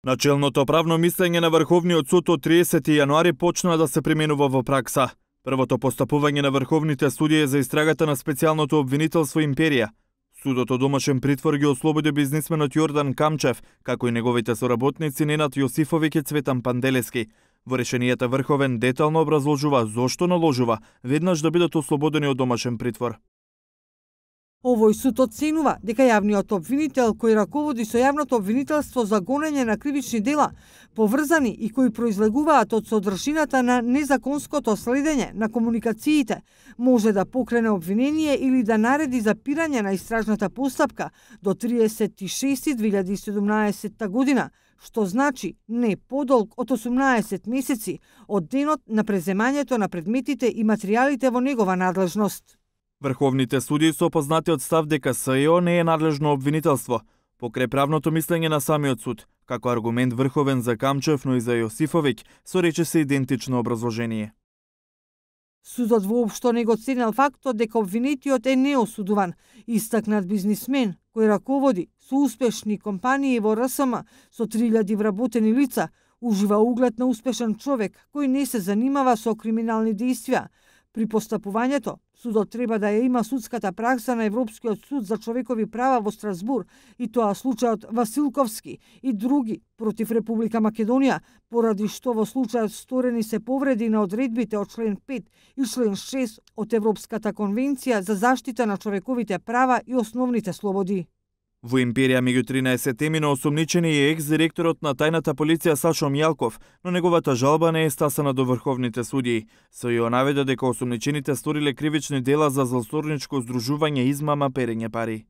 Начелното правно мислење на Врховниот суд од 30 јануари почна да се применува во пракса. Првото постапување на врховните судии за истрагата на специјалното обвинителство Империја. Судот од домашен притвор ги ослободи бизнисменот Јордан Камчев, како и неговите соработници Ненад Јосифовиќ и Цветан Панделевски. Во решенијата Врховен детално образложува зошто наложува веднаш да бидат ослободени од домашен притвор. Овој суд оценува дека јавниот обвинител кој раководи со јавното обвинителство за гонење на кривични дела, поврзани и кои произлегуваат од содржината на незаконското следење на комуникациите, може да покрене обвинение или да нареди запирање на истражната постапка до 30.6.2017 година, што значи не подолг од 18 месеци од денот на преземањето на предметите и материјалите во негова надлежност. Врховните судии се опознати од став дека СЈО не е надлежно обвинителство, покрај правното мислење на самиот суд, како аргумент врховен за Камчев, но и за Јосифовиќ, со речиси идентично образложение. Судот воопшто не го ценел фактот дека обвинетиот е неосудуван, истакнат бизнисмен кој раководи со успешни компании во РСМ со 3000 вработени лица, ужива углед на успешен човек кој не се занимава со криминални дејствија. При постапувањето, судот треба да ја има судската пракса на Европскиот суд за човекови права во Страсбур, и тоа случајот Василковски и други против Република Македонија, поради што во случајот сторени се повреди на одредбите од член 5 и член 6 од Европската конвенција за заштита на човековите права и основните слободи. Во Империја меѓу 13 темино осомничени е екс-директорот на тајната полиција Сашо Мјалков, но неговата жалба не е стасана до врховните судии. СЈО наведе дека осомничените сториле кривични дела за злосторничко здружување, измама, перење пари.